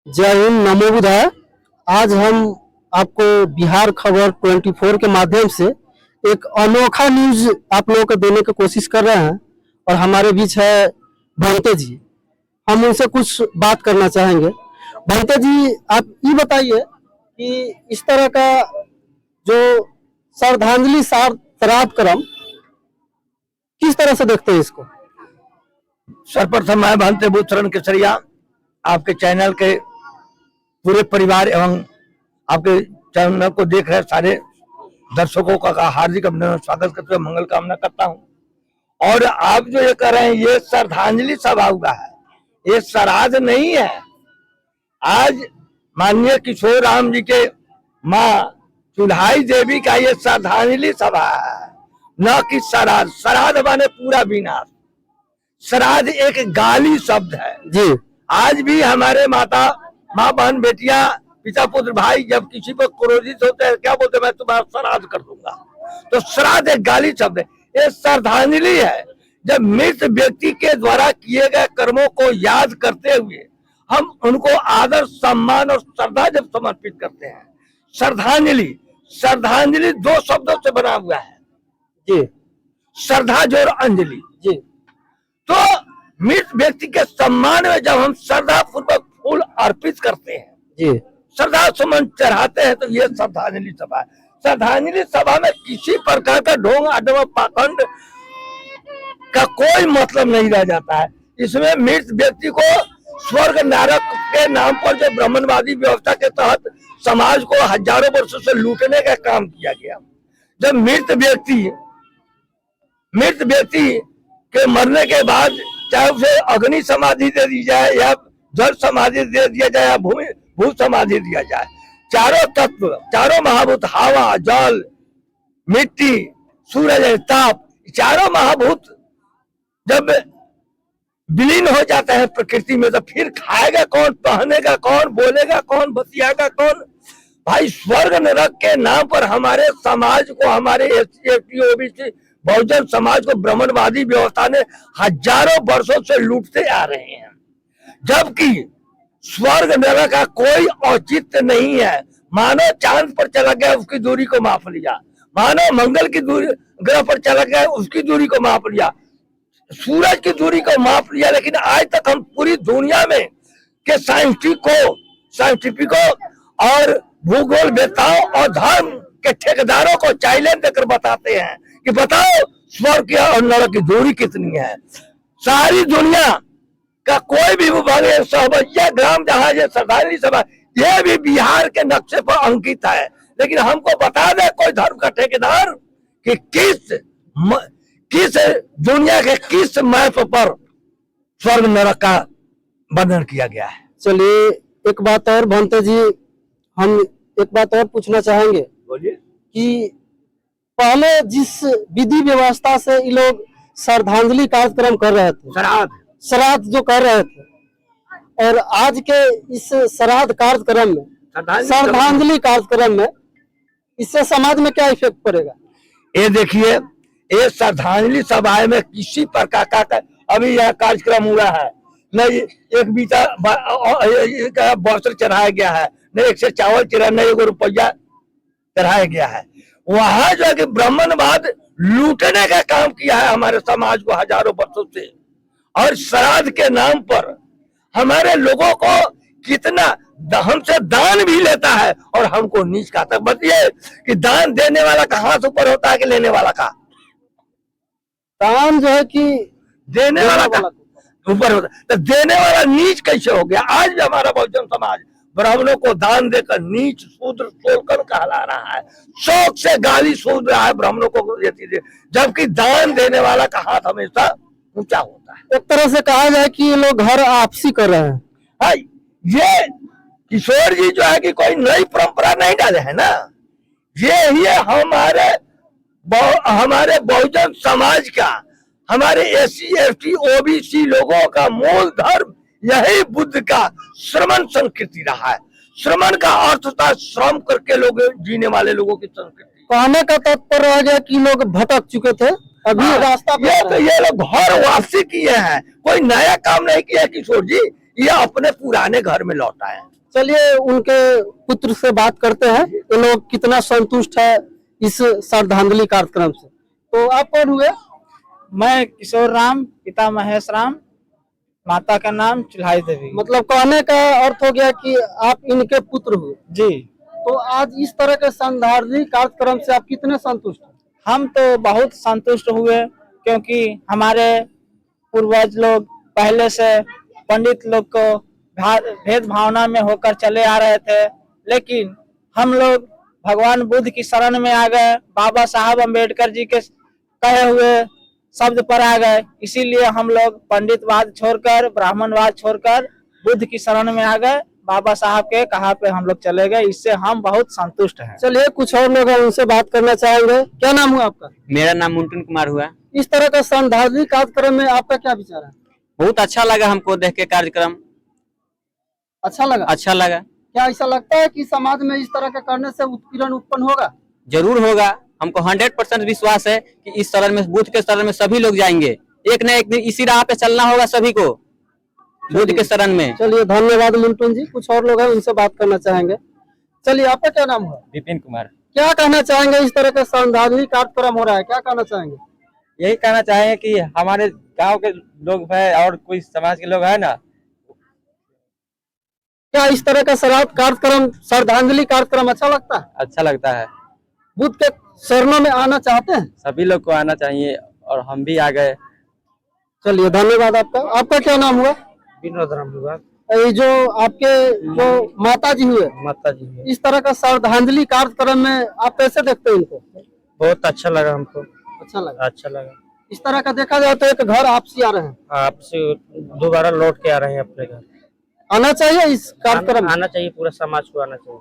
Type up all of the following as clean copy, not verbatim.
जय हिंद, नमो बुद्धाय। आज हम आपको बिहार खबर 24 के माध्यम से एक अनोखा न्यूज आप लोगों को देने की कोशिश कर रहे हैं और हमारे बीच है भंते जी। हम उनसे कुछ बात करना चाहेंगे। भंते जी, आप ये बताइए कि इस तरह का जो श्रद्धांजलि श्राद्ध क्रम किस तरह से देखते हैं इसको? सर्वप्रथम मैं भंते भूषण केसरिया आपके चैनल के पूरे परिवार एवं आपके चैनल को देख रहे सारे दर्शकों का हार्दिक अभिनंदन स्वागत करते हुए मंगल कामना करता हूं। और आप जो ये कर रहे हैं ये श्रद्धांजलि सभा हुआ है, ये श्राद्ध नहीं है। आज माननीय किशोर राम जी के माँ चुल्हाई देवी का ये श्रद्धांजलि सभा है, न कि श्राद्ध। श्राद्ध माने पूरा विनाश। श्राद्ध एक गाली शब्द है जी। आज भी हमारे माता माँ बहन बेटियां पिता पुत्र भाई जब किसी पर क्रोधित होते हैं क्या बोलते हैं, मैं तुम्हारा श्राद्ध कर दूंगा। तो श्राद्ध एक गाली शब्द है, ये श्रद्धांजलि है। जब मृत व्यक्ति के द्वारा किए गए कर्मों को याद करते हुए हम उनको आदर सम्मान और श्रद्धा जब समर्पित करते हैं। श्रद्धांजलि श्रद्धांजलि दो शब्दों से बना हुआ है जी। श्रद्धा जोड़ अंजलि जी। तो मृत व्यक्ति के सम्मान में जब हम श्रद्धा पूर्वक फूल अर्पित करते हैं, जी, श्रद्धा सुमन चढ़ाते हैं, तो ये श्रद्धांजलि सभा है। श्रद्धांजलि सभा में किसी प्रकार का ढोंग अडम पाखंड का कोई मतलब नहीं रह जाता है। इसमें मृत व्यक्ति को स्वर्ग नरक के नाम पर जो ब्राह्मणवादी व्यवस्था के तहत समाज को हजारों वर्षों से लूटने का काम किया गया। जब मृत व्यक्ति के मरने के बाद चाहे उसे अग्नि समाधि दे दी जाए या जल समाधि दे दिया जाए या भू समाधि दिया जाए, चारों तत्व चारों महाभूत हवा जल मिट्टी सूरज ताप, चारों महाभूत जब विलीन हो जाता है प्रकृति में, तो फिर खाएगा कौन, पहनेगा कौन, बोलेगा कौन, बतियागा कौन? भाई स्वर्ग नरक के नाम पर हमारे समाज को, हमारे SC/ST OBC बहुजन समाज को ब्राह्मणवादी व्यवस्था ने हजारों वर्षों से लूटते आ रहे हैं। जबकि स्वर्ग नरक का कोई औचित्य नहीं है। मानव चांद पर चला गया उसकी दूरी को माप लिया, मानव मंगल की दूरी ग्रह पर चला गया उसकी दूरी को माप लिया, सूरज की दूरी को माप लिया, लेकिन आज तक हम पूरी दुनिया में के साइंटिफिकों और भूगोल वेताओं और धर्म के ठेकेदारों को चैलेंज देकर बताते हैं कि बताओ स्वर्ग और नरक की दूरी कितनी है। सारी दुनिया का कोई भी विभाग सहबैया ग्राम जहाँ ये श्रद्धांजलि सभा ये भी बिहार के नक्शे पर अंकित है, लेकिन हमको बता दे कोई धर्म का ठेकेदार कि किस दुनिया के किस मैप पर स्वर्ग नरक का वर्णन किया गया है। चलिए एक बात और भंते जी, हम एक बात और पूछना चाहेंगे। बोलिए। कि पहले जिस विधि व्यवस्था से ये लोग श्रद्धांजलि कार्यक्रम कर रहे थे, श्राद्ध जो कर रहे थे, और आज के इस श्राद्ध कार्यक्रम में, श्रद्धांजलि कार्यक्रम में, इससे समाज में क्या इफेक्ट पड़ेगा? ये देखिए, ये श्रद्धांजलि सभा में किसी प्रकार का अभी यह कार्यक्रम हुआ है न एक बीता बॉक्सर चढ़ाया गया है, न एक से चावल चढ़ा, न एक रुपया चढ़ाया गया है। वहां जो है कि ब्राह्मणवाद लूटने का काम किया है हमारे समाज को हजारों वर्षों से, और श्राद्ध के नाम पर हमारे लोगों को कितना हमसे दान भी लेता है और हमको नीच का तक बताइए कि दान देने वाला का हाथ ऊपर होता है कि लेने वाला का? दान जो है कि देने वाला का ऊपर होता है, तो देने वाला नीच कैसे हो गया? आज भी हमारा बहुजन समाज ब्राह्मणों को दान देकर नीच शूद्र सोलकर कहला रहा है, शौक से गाली सूद रहा है ब्राह्मणों को देती दे, जबकि दान देने वाला का हाथ हमेशा ऊंचा होता है। एक तरह से कहा जाए कि ये लोग घर आपसी कर रहे हैं। हाँ, ये किशोर जी जो है कि कोई नई परंपरा नहीं डाले है ना, ये हमारे बहुजन समाज का, हमारे SC/ST OBC लोगों का मूल धर्म यही बुद्ध का श्रमण संस्कृति रहा है। श्रमण का अर्थ था श्रम करके लोग जीने वाले लोगों की संस्कृति। कहने का तात्पर्य रह गया कि लोग भटक चुके थे, अभी रास्ता ये लोग घर वापसी किए हैं, कोई नया काम नहीं किया किशोर जी। ये अपने पुराने घर में लौटा है। चलिए उनके पुत्र से बात करते हैं, ये लोग कितना संतुष्ट है इस श्रद्धांजलि कार्यक्रम से। तो आप कौन हुए? मैं किशोर राम, पिता महेश राम, माता का नाम चिल्हाई देवी। मतलब कहने का अर्थ हो गया कि आप इनके पुत्र हुए। जी, तो आज इस तरह के श्रद्धांजलि कार्यक्रम से आप कितने संतुष्ट हैं? हम तो बहुत संतुष्ट हुए, क्योंकि हमारे पूर्वज लोग पहले से पंडित लोग को भेद भावना में होकर चले आ रहे थे, लेकिन हम लोग भगवान बुद्ध की शरण में आ गए, बाबा साहब अम्बेडकर जी के कहे हुए शब्द पर आ गए। इसीलिए हम लोग पंडितवाद छोड़कर, ब्राह्मणवाद छोड़कर बुद्ध की शरण में आ गए, बाबा साहब के कहा पे हम लोग चले गए। इससे हम बहुत संतुष्ट हैं। चलिए कुछ और लोग हैं, उनसे बात करना चाहेंगे। क्या नाम हुआ आपका? मेरा नाम मुंटन कुमार हुआ। इस तरह का श्रद्धांजलि कार्यक्रम में आपका क्या विचार है? बहुत अच्छा लगा हमको देख के कार्यक्रम, अच्छा लगा? अच्छा लगा। क्या ऐसा लगता है कि समाज में इस तरह के करने से उत्पीड़न उत्पन्न होगा? जरूर होगा। हमको 100% विश्वास है कि इस शरण में, बुद्ध के शरण में सभी लोग जाएंगे। एक न एक दिन इसी राह पे चलना होगा सभी को, बुद्ध के शरण में। चलिए धन्यवाद मुंटन जी। कुछ और लोग हैं, उनसे बात करना चाहेंगे। चलिए आपका क्या नाम हुआ? विपिन कुमार। क्या कहना चाहेंगे? इस तरह का श्रद्धांजलि कार्यक्रम हो रहा है, क्या कहना चाहेंगे? यही कहना चाहेंगे कि हमारे गांव के लोग हैं और कोई समाज के लोग हैं ना, क्या इस तरह का कार्यक्रम, श्रद्धांजलि कार्यक्रम अच्छा लगता है? अच्छा लगता है। बुद्ध के शरणों में आना चाहते हैं? सभी लोग को आना चाहिए और हम भी आ गए। चलिए धन्यवाद आपका। आपका क्या नाम हुआ? विनोद राम हुआ। ये जो आपके जो माता जी हुए, माता जी हुए। इस तरह का श्रद्धांजलि कार्यक्रम में आप कैसे देखते हैं इनको? बहुत अच्छा लगा हमको। अच्छा लगा? अच्छा लगा। इस तरह का देखा जाए तो एक घर आपसी आ रहे हैं, आपसे दोबारा लौट के आ रहे हैं अपने घर। आना चाहिए इस कार्यक्रम में? आना चाहिए, पूरा समाज को आना चाहिए।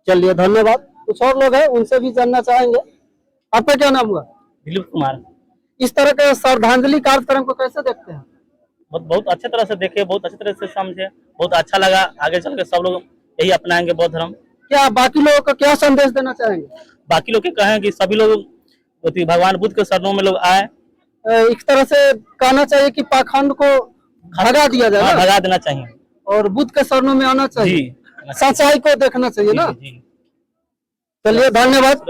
चलिए धन्यवाद। कुछ और लोग हैं, उनसे भी जानना चाहेंगे। आपका क्या नाम हुआ? दिलीप कुमार। इस तरह के श्रद्धांजलि कार्यक्रम को कैसे देखते हैं? बहुत अच्छे तरह से देखे, बहुत अच्छे तरह से समझे, बहुत अच्छा लगा। आगे चल के सब लोग यही अपनाएंगे बौद्ध धर्म। क्या बाकी लोगों को क्या संदेश देना चाहेंगे? बाकी लोग के कहें कि सभी लोग भगवान बुद्ध के शरणों में लोग आए। एक तरह से कहना चाहिए कि पाखंड को भगा दिया जाए ना? भगा देना चाहिए और बुद्ध के शरणों में आना चाहिए, जी। सच्चाई को देखना चाहिए ना? जी। चलिए धन्यवाद।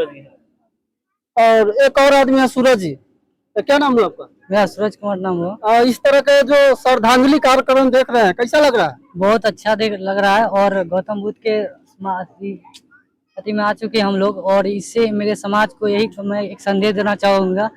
और एक और आदमी है, सूरज जी। तो क्या नाम हुआ आपका? मेरा सूरज कुमार नाम हुआ। इस तरह के जो श्रद्धांजलि कार्यक्रम देख रहे हैं, कैसा लग रहा है? बहुत अच्छा लग रहा है। और गौतम बुद्ध के अति में आ चुके हैं हम लोग, और इससे मेरे समाज को यही मैं एक संदेश देना चाहूंगा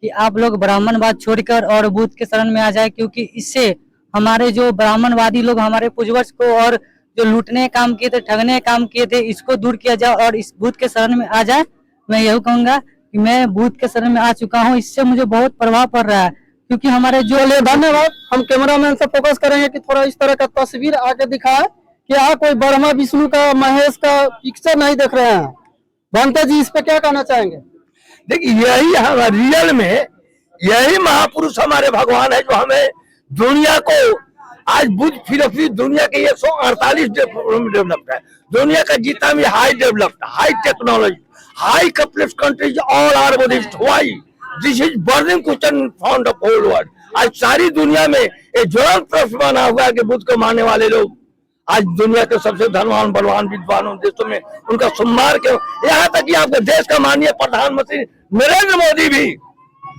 कि आप लोग ब्राह्मणवाद छोड़कर और बुद्ध के शरण में आ जाए, क्योंकि इससे हमारे जो ब्राह्मणवादी लोग हमारे पूर्वज को और जो लूटने काम किए थे, ठगने काम किए थे, इसको दूर किया जाए और इस बुद्ध के शरण में आ जाए। मैं यही कहूंगा कि मैं बुद्ध के शरण में आ चुका हूँ, इससे मुझे बहुत प्रभाव पड़ रहा है, क्योंकि हमारे जो। धन्यवाद। हम कैमरामैन से फोकस करेंगे कि थोड़ा इस तरह का तस्वीर आगे दिखाए कि यहाँ कोई ब्रह्मा विष्णु का, महेश का पिक्चर नहीं देख रहे हैं। भंते जी, इस पे क्या कहना चाहेंगे? देखिए यही हम रियल में यही महापुरुष हमारे भगवान है जो हमें दुनिया को आज बुद्ध फिलोसफी दुनिया के 148 डेवलप्ड है, दुनिया का जितना भी high developed, high technology, high capitalist countries all are Buddhist. Why this is burning question found of whole world. आज सारी दुनिया में एक ज्वलंत प्रश्न बना हुआ है कि बुद्ध को मानने वाले लोग आज दुनिया के सबसे धनवान बलवान विद्वान देशों में उनका सम्मान क्यों, यहाँ तक कि आपके देश का माननीय प्रधानमंत्री नरेंद्र मोदी भी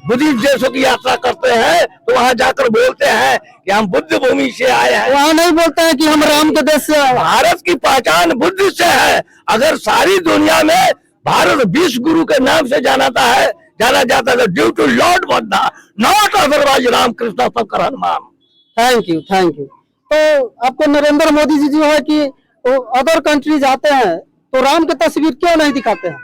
बुद्धिस्ट देशों की यात्रा करते हैं तो वहाँ जाकर बोलते हैं कि हम बुद्ध भूमि से आए हैं। वहाँ नहीं बोलते हैं कि हम राम के देश से आए। भारत की पहचान बुद्ध से है। अगर सारी दुनिया में भारत विश्व गुरु के नाम से जाना जाता है due to Lord Buddha, not otherwise Ramakrishna Shankar Hanuman. Thank you, thank you. तो आपको नरेंद्र मोदी जी जो है कि अदर कंट्री जाते हैं तो राम की तस्वीर क्यों नहीं दिखाते हैं?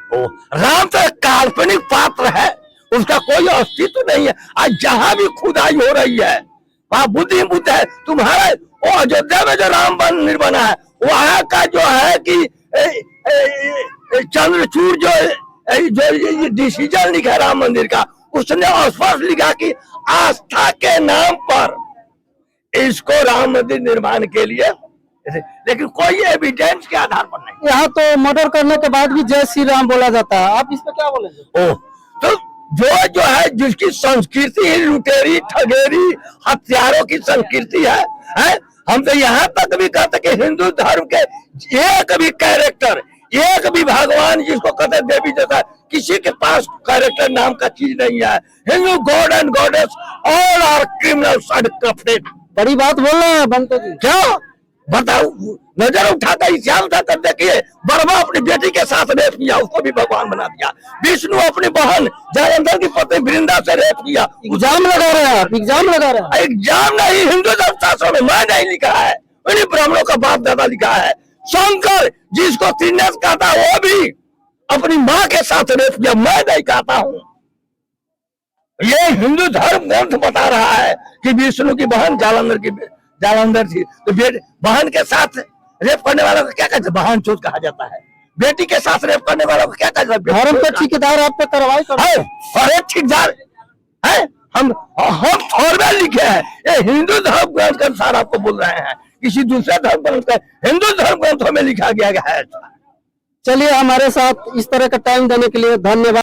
राम तो एक काल्पनिक पात्र है, उसका कोई अस्तित्व नहीं है। आज जहाँ भी खुदाई हो रही है वहाँ बुद्ध ही बुद्ध है। तुम्हारे वो अयोध्या में जो राम मंदिर बना है वहाँ का जो है कि चंद्रचूड़ जो डिसीजन लिखा है राम मंदिर का, उसने स्पष्ट लिखा कि आस्था के नाम पर इसको राम मंदिर निर्माण के लिए, लेकिन कोई एविडेंस के आधार पर नहीं। यहाँ तो मर्डर करने के बाद भी जय श्री राम बोला जाता है, आप इस पे क्या बोलेंगे? तो जो है जिसकी संस्कृति लुटेरी ठगेरी हथियारों की संस्कृति है हम तो यहाँ तक भी कहते कि हिंदू धर्म के एक भी कैरेक्टर, एक भी भगवान जिसको कहते देवी जैसा, किसी के पास कैरेक्टर नाम का चीज नहीं है। Hindu god and goddess all are criminals and corrupt. बड़ी बात बोल रहे हैं बंतो जी। क्या बताओ, नजर उठाकर इतिहास उठाकर देखिए, ब्रह्मा अपनी बेटी के साथ रेप किया, उसको भी भगवान बना दिया। विष्णु अपनी बहन जालंधर की पत्नी वृंदा से रेप किया। एग्जाम लगा रहे हैं आप, एग्जाम लगा रहे हैं। एग्जाम नहीं, हिंदू धर्मशास्त्रों में मैं नहीं लिखा है, उन्हीं ब्राह्मणों का बाप दादा लिखा है। शंकर जिसको त्रिनेत्र कहता है वो भी अपनी माँ के साथ रेप किया, मैं नहीं कहता हूँ। ये हिंदू धर्म ग्रंथ बता रहा है कि विष्णु की बहन जालंधर थी, तो बहन के साथ रेप करने वालों को क्या कहते हैं? बहन चोद कहा जाता है। बेटी के साथ रेप करने वालों को क्या कहते हैं? धर्म पे ठेकेदार आप पे कार्रवाई कर है, और एक ठेकेदार है। हम फॉर्मेल लिखे हैं, ये हिंदू धर्म ग्रंथ के अनुसार आपको बोल रहे हैं, किसी दूसरे धर्म ग्रंथ का, हिंदू धर्म ग्रंथों में लिखा गया है। चलिए, हमारे साथ इस तरह का टाइम देने के लिए धन्यवाद।